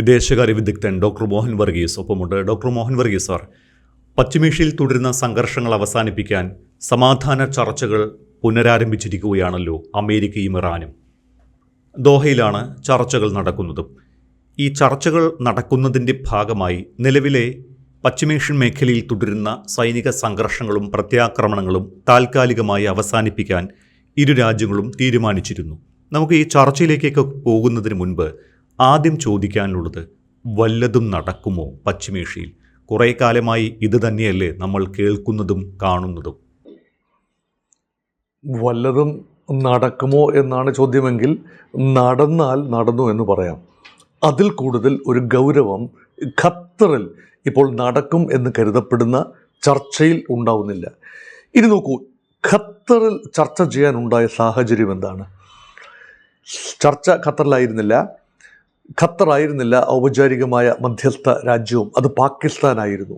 വിദേശകാര്യ വിദഗ്ധൻ ഡോക്ടർ മോഹൻ വർഗീസ് ഒപ്പമുണ്ട്. ഡോക്ടർ മോഹൻ വർഗീസ് സാർ, പശ്ചിമേഷ്യയിൽ തുടരുന്ന സംഘർഷങ്ങൾ അവസാനിപ്പിക്കാൻ സമാധാന ചർച്ചകൾ പുനരാരംഭിച്ചിരിക്കുകയാണല്ലോ അമേരിക്കയും ഇറാനും. ദോഹയിലാണ് ചർച്ചകൾ നടക്കുന്നത്. ഈ ചർച്ചകൾ നടക്കുന്നതിൻ്റെ ഭാഗമായി നിലവിലെ പശ്ചിമേഷ്യൻ മേഖലയിൽ തുടരുന്ന സൈനിക സംഘർഷങ്ങളും പ്രത്യാക്രമണങ്ങളും താൽക്കാലികമായി അവസാനിപ്പിക്കാൻ ഇരു രാജ്യങ്ങളും തീരുമാനിച്ചിരുന്നു. നമുക്ക് ഈ ചർച്ചയിലേക്കൊക്കെ പോകുന്നതിന് മുൻപ് ആദ്യം ചോദിക്കാനുള്ളത്, വല്ലതും നടക്കുമോ പശ്ചിമേഷ്യയിൽ? കുറേ കാലമായി ഇത് തന്നെയല്ലേ നമ്മൾ കേൾക്കുന്നതും കാണുന്നതും. വല്ലതും നടക്കുമോ എന്നാണ് ചോദ്യമെങ്കിൽ നടന്നാൽ നടന്നു എന്ന് പറയാം. അതിൽ കൂടുതൽ ഒരു ഗൗരവം ഖത്തറിൽ ഇപ്പോൾ നടക്കും എന്ന് കരുതപ്പെടുന്ന ചർച്ചയിൽ ഉണ്ടാവുന്നില്ല. ഇനി നോക്കൂ, ഖത്തറിൽ ചർച്ച ചെയ്യാനുണ്ടായ സാഹചര്യം എന്താണ്? ചർച്ച ഖത്തറായിരുന്നില്ല ഔപചാരികമായ മധ്യസ്ഥ രാജ്യവും, അത് പാകിസ്ഥാനായിരുന്നു.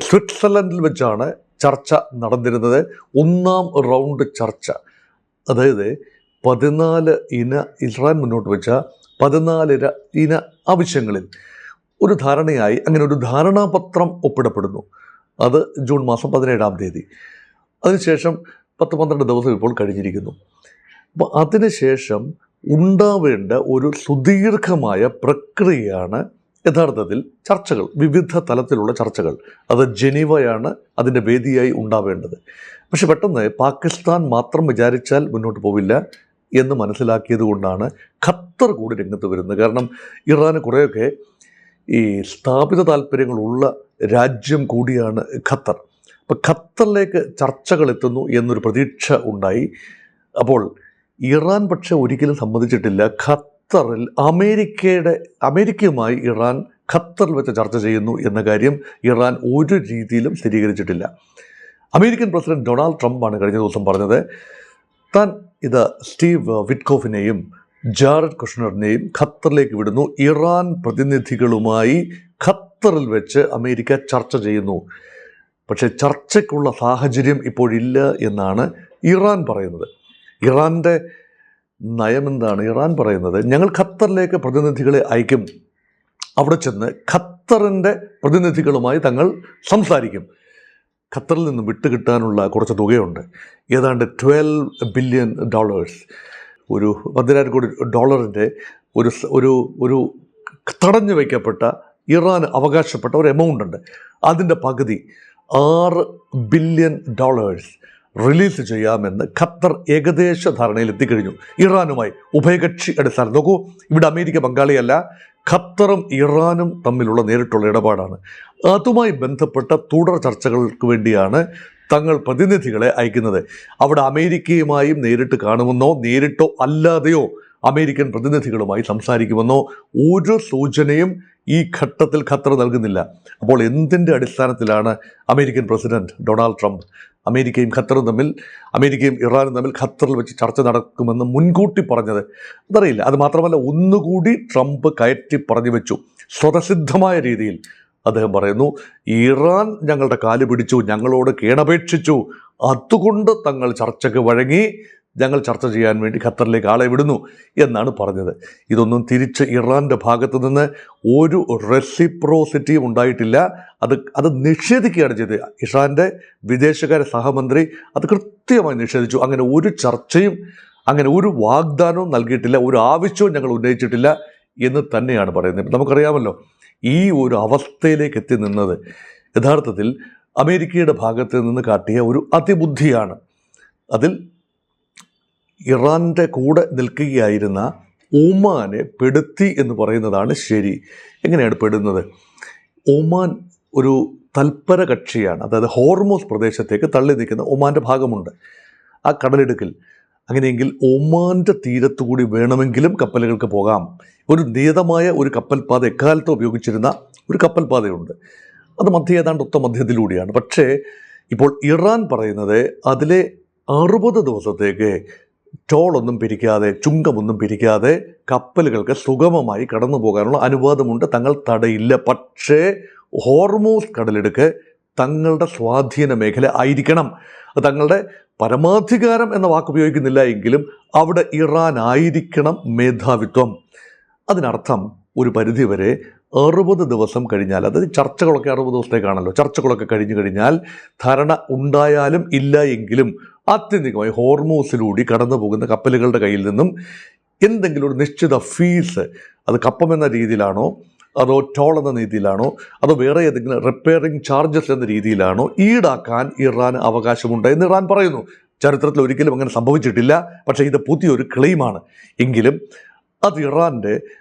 സ്വിറ്റ്സർലൻഡിൽ വെച്ചാണ് ചർച്ച നടന്നിരുന്നത്. ഒന്നാം റൗണ്ട് ചർച്ച, അതായത് 14 ഇന ഇസ്രായേൽ മുന്നോട്ട് വെച്ച 14 ഇന ആവശ്യങ്ങളിൽ ഒരു ധാരണയായി. അങ്ങനെ ഒരു ധാരണാപത്രം ഒപ്പിടപ്പെടുന്നു. അത് ജൂൺ മാസം 17-ാം തീയതി. അതിനുശേഷം 10-12 ദിവസം ഇപ്പോൾ കഴിഞ്ഞിരിക്കുന്നു. അപ്പോൾ അതിനുശേഷം ഉണ്ടാവേണ്ട ഒരു സുദീർഘമായ പ്രക്രിയയാണ് യഥാർത്ഥത്തിൽ ചർച്ചകൾ, വിവിധ തലത്തിലുള്ള ചർച്ചകൾ. അത് ജനീവയാണ് അതിൻ്റെ വേദിയായി ഉണ്ടാവേണ്ടത്. പക്ഷെ പെട്ടെന്ന് പാകിസ്ഥാൻ മാത്രം വിചാരിച്ചാൽ മുന്നോട്ട് പോവില്ല എന്ന് മനസ്സിലാക്കിയത് കൊണ്ടാണ് ഖത്തർ കൂടി രംഗത്ത് വരുന്നത്. കാരണം ഇറാന് കുറേയൊക്കെ ഈ സ്ഥാപിത താല്പര്യങ്ങളുള്ള രാജ്യം കൂടിയാണ് ഖത്തർ. അപ്പം ഖത്തറിലേക്ക് ചർച്ചകൾ എത്തുന്നു എന്നൊരു പ്രതീക്ഷ ഉണ്ടായി. അപ്പോൾ ഇറാൻ പക്ഷെ ഒരിക്കലും സമ്മതിച്ചിട്ടില്ല. ഖത്തറിൽ അമേരിക്കയുമായി ഇറാൻ ഖത്തറിൽ വെച്ച് ചർച്ച ചെയ്യുന്നു എന്ന കാര്യം ഇറാൻ ഒരു രീതിയിലും സ്ഥിരീകരിച്ചിട്ടില്ല. അമേരിക്കൻ പ്രസിഡന്റ് ഡൊണാൾഡ് ട്രംപാണ് കഴിഞ്ഞ ദിവസം പറഞ്ഞത്, താൻ ഇത് സ്റ്റീവ് വിറ്റ്കോഫിനെയും ജാരഡ് കുഷ്ണറിനെയും ഖത്തറിലേക്ക് വിടുന്നു. ഇറാൻ പ്രതിനിധികളുമായി ഖത്തറിൽ വെച്ച് അമേരിക്ക ചർച്ച ചെയ്യുന്നു. പക്ഷേ ചർച്ചയ്ക്കുള്ള സാഹചര്യം ഇപ്പോഴില്ല എന്നാണ് ഇറാൻ പറയുന്നത്. ഇറാൻ്റെ നയമെന്താണ്? ഇറാൻ പറയുന്നത്, ഞങ്ങൾ ഖത്തറിലേക്ക് പ്രതിനിധികളെ അയക്കും, അവിടെ ചെന്ന് ഖത്തറിൻ്റെ പ്രതിനിധികളുമായി തങ്ങൾ സംസാരിക്കും. ഖത്തറിൽ നിന്ന് വിട്ടുകിട്ടാനുള്ള കുറച്ച് തുകയുണ്ട്, ഏതാണ്ട് $12 ബില്യൺ, ഒരു 10,000 കോടി ഡോളറിൻ്റെ ഒരു തടഞ്ഞു വയ്ക്കപ്പെട്ട ഇറാൻ അവകാശപ്പെട്ട ഒരു എമൗണ്ട് ഉണ്ട്. അതിൻ്റെ പകുതി $6 ബില്യൺ റിലീസ് ചെയ്യാമെന്ന് ഖത്തർ ഏകദേശ ധാരണയിൽ എത്തിക്കഴിഞ്ഞു ഇറാനുമായി, ഉഭയകക്ഷി അടിസ്ഥാനം. നോക്കൂ, ഇവിടെ അമേരിക്ക പങ്കാളിയല്ല, ഖത്തറും ഇറാനും തമ്മിലുള്ള നേരിട്ടുള്ള ഇടപാടാണ്. അതുമായി ബന്ധപ്പെട്ട തുടർ ചർച്ചകൾക്ക് വേണ്ടിയാണ് തങ്ങൾ പ്രതിനിധികളെ അയക്കുന്നത്. അവിടെ അമേരിക്കയുമായും നേരിട്ട് കാണുമെന്നോ നേരിട്ടോ അല്ലാതെയോ അമേരിക്കൻ പ്രതിനിധികളുമായി സംസാരിക്കുമെന്നോ ഒരു സൂചനയും ഈ ഘട്ടത്തിൽ ഖത്തർ നൽകുന്നില്ല. അപ്പോൾ എന്തിൻ്റെ അടിസ്ഥാനത്തിലാണ് അമേരിക്കൻ പ്രസിഡന്റ് ഡൊണാൾഡ് ട്രംപ് അമേരിക്കയും ഇറാനും തമ്മിൽ ഖത്തറിൽ വെച്ച് ചർച്ച നടക്കുമെന്ന് മുൻകൂട്ടി പറഞ്ഞത്? അതറിയില്ല. അത് മാത്രമല്ല, ഒന്നുകൂടി ട്രംപ് കയറ്റി പറഞ്ഞു വെച്ചു. സ്വതസിദ്ധമായ രീതിയിൽ അദ്ദേഹം പറയുന്നു, ഇറാൻ ഞങ്ങളുടെ കാല് പിടിച്ചു, ഞങ്ങളോട് കേണപേക്ഷിച്ചു, അതുകൊണ്ട് തങ്ങൾ ചർച്ചയ്ക്ക് വഴങ്ങി, ഞങ്ങൾ ചർച്ച ചെയ്യാൻ വേണ്ടി ഖത്തറിലേക്ക് ആളെ വിടുന്നു എന്നാണ് പറഞ്ഞത്. ഇതൊന്നും തിരിച്ച് ഇറാൻ്റെ ഭാഗത്തു നിന്ന് ഒരു റെസിപ്രോസിറ്റിയും ഉണ്ടായിട്ടില്ല. അത് നിഷേധിക്കുകയാണ് ചെയ്തത്. ഇറാൻ്റെ വിദേശകാര്യ സഹമന്ത്രി അത് കൃത്യമായി നിഷേധിച്ചു. അങ്ങനെ ഒരു ചർച്ചയും, അങ്ങനെ ഒരു വാഗ്ദാനവും നൽകിയിട്ടില്ല, ഒരു ആവശ്യവും ഞങ്ങൾ ഉന്നയിച്ചിട്ടില്ല എന്ന് തന്നെയാണ് പറയുന്നത്. നമുക്കറിയാമല്ലോ, ഈ ഒരു അവസ്ഥയിലേക്ക് എത്തി നിന്നത് യഥാർത്ഥത്തിൽ അമേരിക്കയുടെ ഭാഗത്ത് നിന്ന് കാട്ടിയ ഒരു അതിബുദ്ധിയാണ്. അതിൽ ഇറാൻ്റെ കൂടെ നിൽക്കുകയായിരുന്ന ഒമാനെ പെടുത്തി എന്ന് പറയുന്നതാണ് ശരി. എങ്ങനെയാണ് പെടുന്നത്? ഒമാൻ ഒരു തൽപര കക്ഷിയാണ്. അതായത് ഹോർമോസ് പ്രദേശത്തേക്ക് തള്ളി നിൽക്കുന്ന ഒമാൻ്റെ ഭാഗമുണ്ട് ആ കടലിടുക്കിൽ. അങ്ങനെയെങ്കിൽ ഒമാൻ്റെ തീരത്തുകൂടി വേണമെങ്കിലും കപ്പലുകൾക്ക് പോകാം. ഒരു നിയതമായ ഒരു കപ്പൽപാത എക്കാലത്ത് ഉപയോഗിച്ചിരുന്ന ഒരു കപ്പൽപാതയുണ്ട്. അത് ഏതാണ്ട് ഒത്ത മധ്യത്തിലൂടെയാണ്. പക്ഷേ ഇപ്പോൾ ഇറാൻ പറയുന്നത് അതിലെ 60 ദിവസത്തേക്ക് ടോളൊന്നും പിരിക്കാതെ, ചുങ്കമൊന്നും പിരിക്കാതെ കപ്പലുകൾക്ക് സുഗമമായി കടന്നു പോകാനുള്ള അനുവാദമുണ്ട്, തങ്ങൾ തടയില്ല. പക്ഷേ ഹോർമൂസ് കടലിടുക്ക് തങ്ങളുടെ സ്വാധീന മേഖല ആയിരിക്കണം. തങ്ങളുടെ പരമാധികാരം എന്ന വാക്ക് ഉപയോഗിക്കുന്നില്ല എങ്കിലും അവിടെ ഇറാൻ ആയിരിക്കണം മേധാവിത്വം. അതിനർത്ഥം ഒരു പരിധിവരെ 60 ദിവസം കഴിഞ്ഞാൽ, അതായത് ചർച്ചകളൊക്കെ 60 ദിവസത്തേക്കാണല്ലോ, ചർച്ചകളൊക്കെ കഴിഞ്ഞു കഴിഞ്ഞാൽ ധാരണ ഉണ്ടായാലും ഇല്ല എങ്കിലും ആത്യന്തികമായി ഹോർമൂസിലൂടെ കടന്നു പോകുന്ന കപ്പലുകളുടെ കയ്യിൽ നിന്നും എന്തെങ്കിലും ഒരു നിശ്ചിത ഫീസ്, അത് കപ്പമെന്ന രീതിയിലാണോ അതോ ടോൾ എന്ന രീതിയിലാണോ അതോ വേറെ ഏതെങ്കിലും റിപ്പയറിംഗ് ചാർജസ് എന്ന രീതിയിലാണോ ഈടാക്കാൻ ഇറാന് അവകാശമുണ്ട് എന്ന് ഇറാൻ പറയുന്നു. ചരിത്രത്തിൽ ഒരിക്കലും അങ്ങനെ സംഭവിച്ചിട്ടില്ല. പക്ഷേ ഇത് പുതിയൊരു ക്ലെയിമാണ്. എങ്കിലും അത് ഇറാൻ്റെ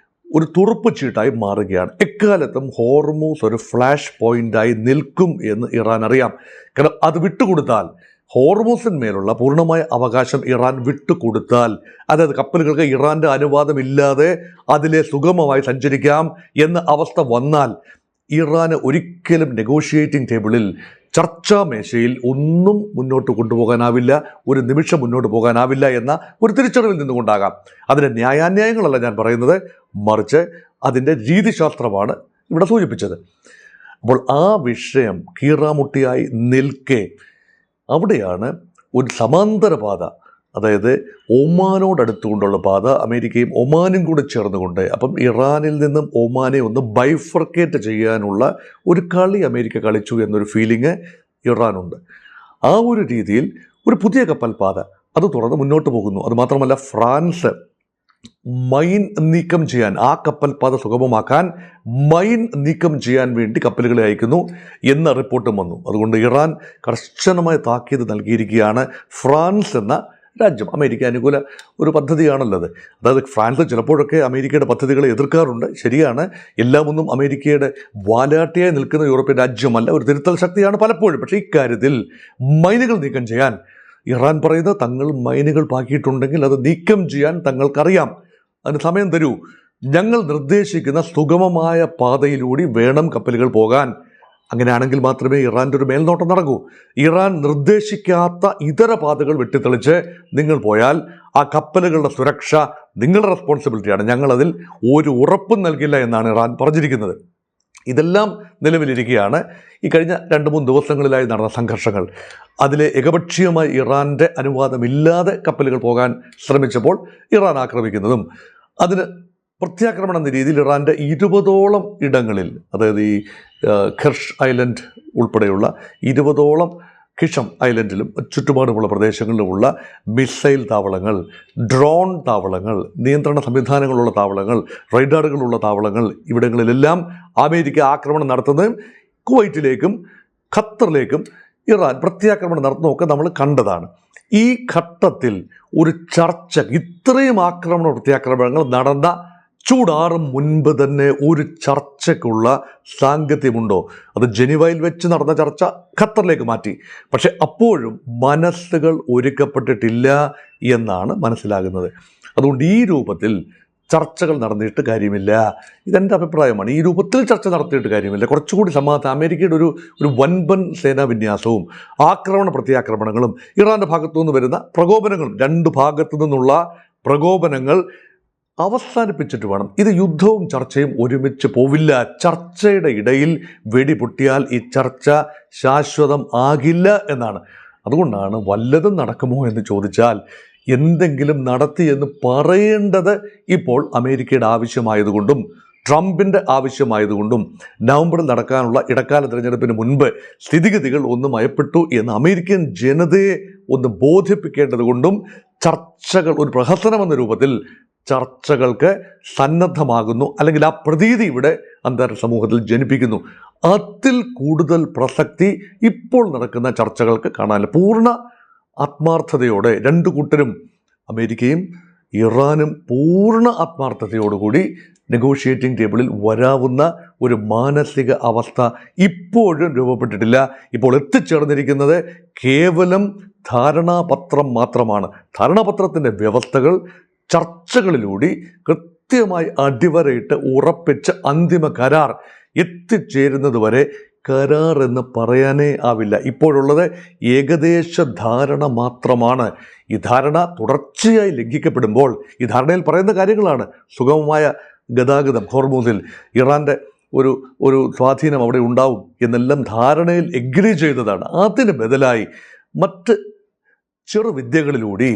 ഒരു തുറുപ്പ് ചീട്ടായി മാറുകയാണ്. എക്കാലത്തും ഹോർമൂസ് ഒരു ഫ്ലാഷ് പോയിന്റായി നിൽക്കും എന്ന് ഇറാൻ അറിയാം. കാരണം അത് വിട്ടുകൊടുത്താൽ, ഹോർമൂസിന്മേലുള്ള പൂർണ്ണമായ അവകാശം ഇറാൻ വിട്ടുകൊടുത്താൽ, അതായത് കപ്പലുകൾക്ക് ഇറാൻ്റെ അനുവാദമില്ലാതെ അതിലെ സുഗമമായി സഞ്ചരിക്കാം എന്ന അവസ്ഥ വന്നാൽ ഇറാന് ഒരിക്കലും നെഗോഷിയേറ്റിംഗ് ടേബിളിൽ, ചർച്ചാ മേശയിൽ ഒന്നും മുന്നോട്ട് കൊണ്ടുപോകാനാവില്ല, ഒരു നിമിഷം മുന്നോട്ട് പോകാനാവില്ല എന്ന ഒരു തിരിച്ചറിവിൽ നിന്നുകൊണ്ടാകാം. അതിൻ്റെ ന്യായാന്യായങ്ങളല്ല ഞാൻ പറയുന്നത്, മറിച്ച് അതിൻ്റെ രീതിശാസ്ത്രമാണ് ഇവിടെ സൂചിപ്പിച്ചത്. അപ്പോൾ ആ വിഷയം കീറാമുട്ടിയായി നിൽക്കെ അവിടെയാണ് ഒരു സമാന്തര പാത, അതായത് ഒമാനോടടുത്തുകൊണ്ടുള്ള പാത, അമേരിക്കയും ഒമാനും കൂടെ ചേർന്നുകൊണ്ട്, അപ്പം ഇറാനിൽ നിന്നും ഒമാനെ ഒന്ന് ബൈഫർക്കേറ്റ് ചെയ്യാനുള്ള ഒരു കളി അമേരിക്ക കളിച്ചു എന്നൊരു ഫീലിംഗ് ഇറാനുണ്ട്. ആ ഒരു രീതിയിൽ ഒരു പുതിയ കപ്പൽ പാത അത് തുറന്ന് മുന്നോട്ട് പോകുന്നു. അതുമാത്രമല്ല, ഫ്രാൻസ് മൈൻ നീക്കം ചെയ്യാൻ, ആ കപ്പൽ പാത സുഗമമാക്കാൻ മൈൻ നീക്കം ചെയ്യാൻ വേണ്ടി കപ്പലുകളെ അയക്കുന്നു എന്ന റിപ്പോർട്ടും വന്നു. അതുകൊണ്ട് ഇറാൻ കർശനമായ താക്കീത് നൽകിയിരിക്കുകയാണ്. ഫ്രാൻസ് എന്ന രാജ്യം അമേരിക്ക അനുകൂല ഒരു പദ്ധതിയാണുള്ളത്. അതായത് ഫ്രാൻസ് ചിലപ്പോഴൊക്കെ അമേരിക്കയുടെ പദ്ധതികളെ എതിർക്കാറുണ്ട്, ശരിയാണ്. എല്ലാം ഒന്നും അമേരിക്കയുടെ വാലാട്ടിയായി നിൽക്കുന്ന യൂറോപ്യൻ രാജ്യമല്ല, ഒരു തിരുത്തൽ ശക്തിയാണ് പലപ്പോഴും. പക്ഷേ ഇക്കാര്യത്തിൽ മൈനുകൾ നീക്കം ചെയ്യാൻ ഇറാൻ പറയുന്നത്, തങ്ങൾ മൈനുകൾ പാക്കിയിട്ടുണ്ടെങ്കിൽ അത് നീക്കം ചെയ്യാൻ തങ്ങൾക്കറിയാം, അതിന് സമയം തരൂ, ഞങ്ങൾ നിർദ്ദേശിക്കുന്ന സുഗമമായ പാതയിലൂടെ വേണം കപ്പലുകൾ പോകാൻ. അങ്ങനെയാണെങ്കിൽ മാത്രമേ ഇറാൻ്റെ ഒരു മേൽനോട്ടം നടക്കൂ. ഇറാൻ നിർദ്ദേശിക്കാത്ത ഇതര പാതകൾ വെട്ടിത്തെളിച്ച് നിങ്ങൾ പോയാൽ ആ കപ്പലുകളുടെ സുരക്ഷ നിങ്ങളുടെ റെസ്പോൺസിബിലിറ്റിയാണ്, ഞങ്ങളതിൽ ഒരു ഉറപ്പും നൽകില്ല എന്നാണ് ഇറാൻ പറഞ്ഞിരിക്കുന്നത്. ഇതെല്ലാം നിലവിലിരിക്കുകയാണ്. ഈ കഴിഞ്ഞ 2-3 ദിവസങ്ങളിലായി നടന്ന സംഘർഷങ്ങൾ, അതിലെ ഏകപക്ഷീയമായി ഇറാൻ്റെ അനുവാദമില്ലാതെ കപ്പലുകൾ പോകാൻ ശ്രമിച്ചപ്പോൾ ഇറാൻ ആക്രമിക്കുന്നതും, അതിന് പ്രത്യാക്രമണം എന്ന രീതിയിൽ ഇറാൻ്റെ 20ഓളം ഇടങ്ങളിൽ, അതായത് ഈ ഖർഷ് ഐലൻഡ് ഉൾപ്പെടെയുള്ള 20ഓളം ഖിഷം ഐലൻഡിലും ചുറ്റുപാടുമുള്ള പ്രദേശങ്ങളിലുമുള്ള മിസൈൽ താവളങ്ങൾ, ഡ്രോൺ താവളങ്ങൾ, നിയന്ത്രണ സംവിധാനങ്ങളുള്ള താവളങ്ങൾ, റൈഡാറുകളുള്ള താവളങ്ങൾ, ഇവിടങ്ങളിലെല്ലാം അമേരിക്ക ആക്രമണം നടത്തുന്നതും കുവൈറ്റിലേക്കും ഖത്തറിലേക്കും ഇറാൻ പ്രത്യാക്രമണം നടത്തുന്നതൊക്കെ നമ്മൾ കണ്ടതാണ്. ഈ ഘട്ടത്തിൽ ഒരു ചർച്ച, ഇത്രയും ആക്രമണ പ്രത്യാക്രമണങ്ങൾ നടന്ന ചൂടാറും മുൻപ് തന്നെ ഒരു ചർച്ചയ്ക്കുള്ള സാങ്കത്യമുണ്ടോ? അത് ജനീവയിൽ വെച്ച് നടന്ന ചർച്ച ഖത്തറിലേക്ക് മാറ്റി. പക്ഷെ അപ്പോഴും മനസ്സുകൾ ഒരുക്കപ്പെട്ടിട്ടില്ല എന്നാണ് മനസ്സിലാകുന്നത്. അതുകൊണ്ട് ഈ രൂപത്തിൽ ചർച്ചകൾ നടന്നിട്ട് കാര്യമില്ല. ഇതെൻ്റെ അഭിപ്രായമാണ്. ഈ രൂപത്തിൽ ചർച്ച നടത്തിയിട്ട് കാര്യമില്ല. കുറച്ചുകൂടി അമേരിക്കയുടെ ഒരു വൻപൻ സേനാ വിന്യാസവും ആക്രമണ പ്രത്യാക്രമണങ്ങളും ഇറാൻ്റെ ഭാഗത്തു നിന്ന് വരുന്ന പ്രകോപനങ്ങളും, 2 ഭാഗത്തു നിന്നുള്ള പ്രകോപനങ്ങൾ അവസാനിപ്പിച്ചിട്ട് വേണം. ഇത് യുദ്ധവും ചർച്ചയും ഒരുമിച്ച് പോവില്ല. ചർച്ചയുടെ ഇടയിൽ വെടിപൊട്ടിയാൽ ഈ ചർച്ച ശാശ്വതം ആകില്ല എന്നാണ്. അതുകൊണ്ടാണ് വല്ലതും നടക്കുമോ എന്ന് ചോദിച്ചാൽ എന്തെങ്കിലും നടത്തി എന്ന് പറയേണ്ടത് ഇപ്പോൾ അമേരിക്കയുടെ ആവശ്യമായതുകൊണ്ടും ട്രംപിൻ്റെ ആവശ്യമായതുകൊണ്ടും നവംബറിൽ നടക്കാനുള്ള ഇടക്കാല തിരഞ്ഞെടുപ്പിന് മുൻപ് സ്ഥിതിഗതികൾ ഒന്ന് മയപ്പെട്ടു എന്ന് അമേരിക്കൻ ജനതയെ ഒന്ന് ബോധിപ്പിക്കേണ്ടത് കൊണ്ടും ചർച്ചകൾ ഒരു പ്രഹസനം എന്ന രൂപത്തിൽ ചർച്ചകൾക്ക് സന്നദ്ധമാകുന്നു, അല്ലെങ്കിൽ ആ പ്രതീതി ഇവിടെ അന്താരാഷ്ട്ര സമൂഹത്തിൽ ജനിപ്പിക്കുന്നു. അതിൽ കൂടുതൽ പ്രസക്തി ഇപ്പോൾ നടക്കുന്ന ചർച്ചകൾക്ക് കാണാനില്ല. പൂർണ്ണ ആത്മാർത്ഥതയോടെ 2 കൂട്ടരും, അമേരിക്കയും ഇറാനും പൂർണ്ണ ആത്മാർത്ഥതയോടുകൂടി നെഗോഷിയേറ്റിംഗ് ടേബിളിൽ വരാവുന്ന ഒരു മാനസിക അവസ്ഥ ഇപ്പോഴും രൂപപ്പെട്ടിട്ടില്ല. ഇപ്പോൾ എത്തിച്ചേർന്നിരിക്കുന്നത് കേവലം ധാരണാപത്രം മാത്രമാണ്. ധാരണാപത്രത്തിൻ്റെ വ്യവസ്ഥകൾ ചർച്ചകളിലൂടെ കൃത്യമായി അടിവരയിട്ട് ഉറപ്പിച്ച അന്തിമ കരാർ എത്തിച്ചേരുന്നത് വരെ കരാർ എന്ന് പറയാനേ ആവില്ല. ഇപ്പോഴുള്ളത് ഏകദേശ ധാരണ മാത്രമാണ്. ഈ ധാരണ തുടർച്ചയായി ലംഘിക്കപ്പെടുമ്പോൾ, ഈ ധാരണയിൽ പറയുന്ന കാര്യങ്ങളാണ് സുഗമമായ ഗതാഗതം, ഹോർമൂസിൽ ഇറാൻ്റെ ഒരു സ്വാധീനം അവിടെ ഉണ്ടാവും എന്നെല്ലാം ധാരണയിൽ എഗ്രി ചെയ്തതാണ്. അതിന് ബദലായി മറ്റ് ചെറുവിദ്യകളിലൂടെ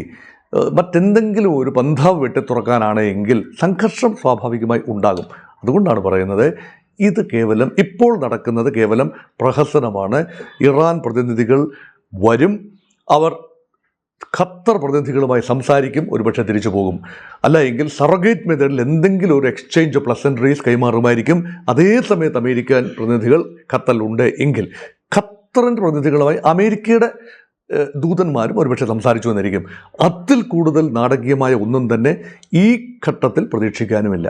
മറ്റെന്തെങ്കിലും ഒരു പന്ഥാവ് വെട്ടി തുറക്കാനാണ് എങ്കിൽ സംഘർഷം സ്വാഭാവികമായി ഉണ്ടാകും. അതുകൊണ്ടാണ് പറയുന്നത് ഇത് കേവലം ഇപ്പോൾ നടക്കുന്നത് കേവലം പ്രഹസനമാണ്. ഇറാൻ പ്രതിനിധികൾ വരും, അവർ ഖത്തർ പ്രതിനിധികളുമായി സംസാരിക്കും, ഒരുപക്ഷെ തിരിച്ചു പോകും. അല്ല എങ്കിൽ സറഗേറ്റ് മെത്തേഡിൽ എന്തെങ്കിലും ഒരു എക്സ്ചേഞ്ച് ഓഫ് പ്ലസൻട്രീസ് കൈമാറുമായിരിക്കും. അതേ സമയത്ത് അമേരിക്കൻ പ്രതിനിധികൾ ഖത്തറിലുണ്ട് എങ്കിൽ ഖത്തറിൻ്റെ പ്രതിനിധികളുമായി അമേരിക്കയുടെ ദൂതന്മാരും ഒരുപക്ഷെ സംസാരിച്ചു വന്നിരിക്കും. അതിൽ കൂടുതൽ നാടകീയമായ ഒന്നും തന്നെ ഈ ഘട്ടത്തിൽ പ്രതീക്ഷിക്കാനുമില്ല.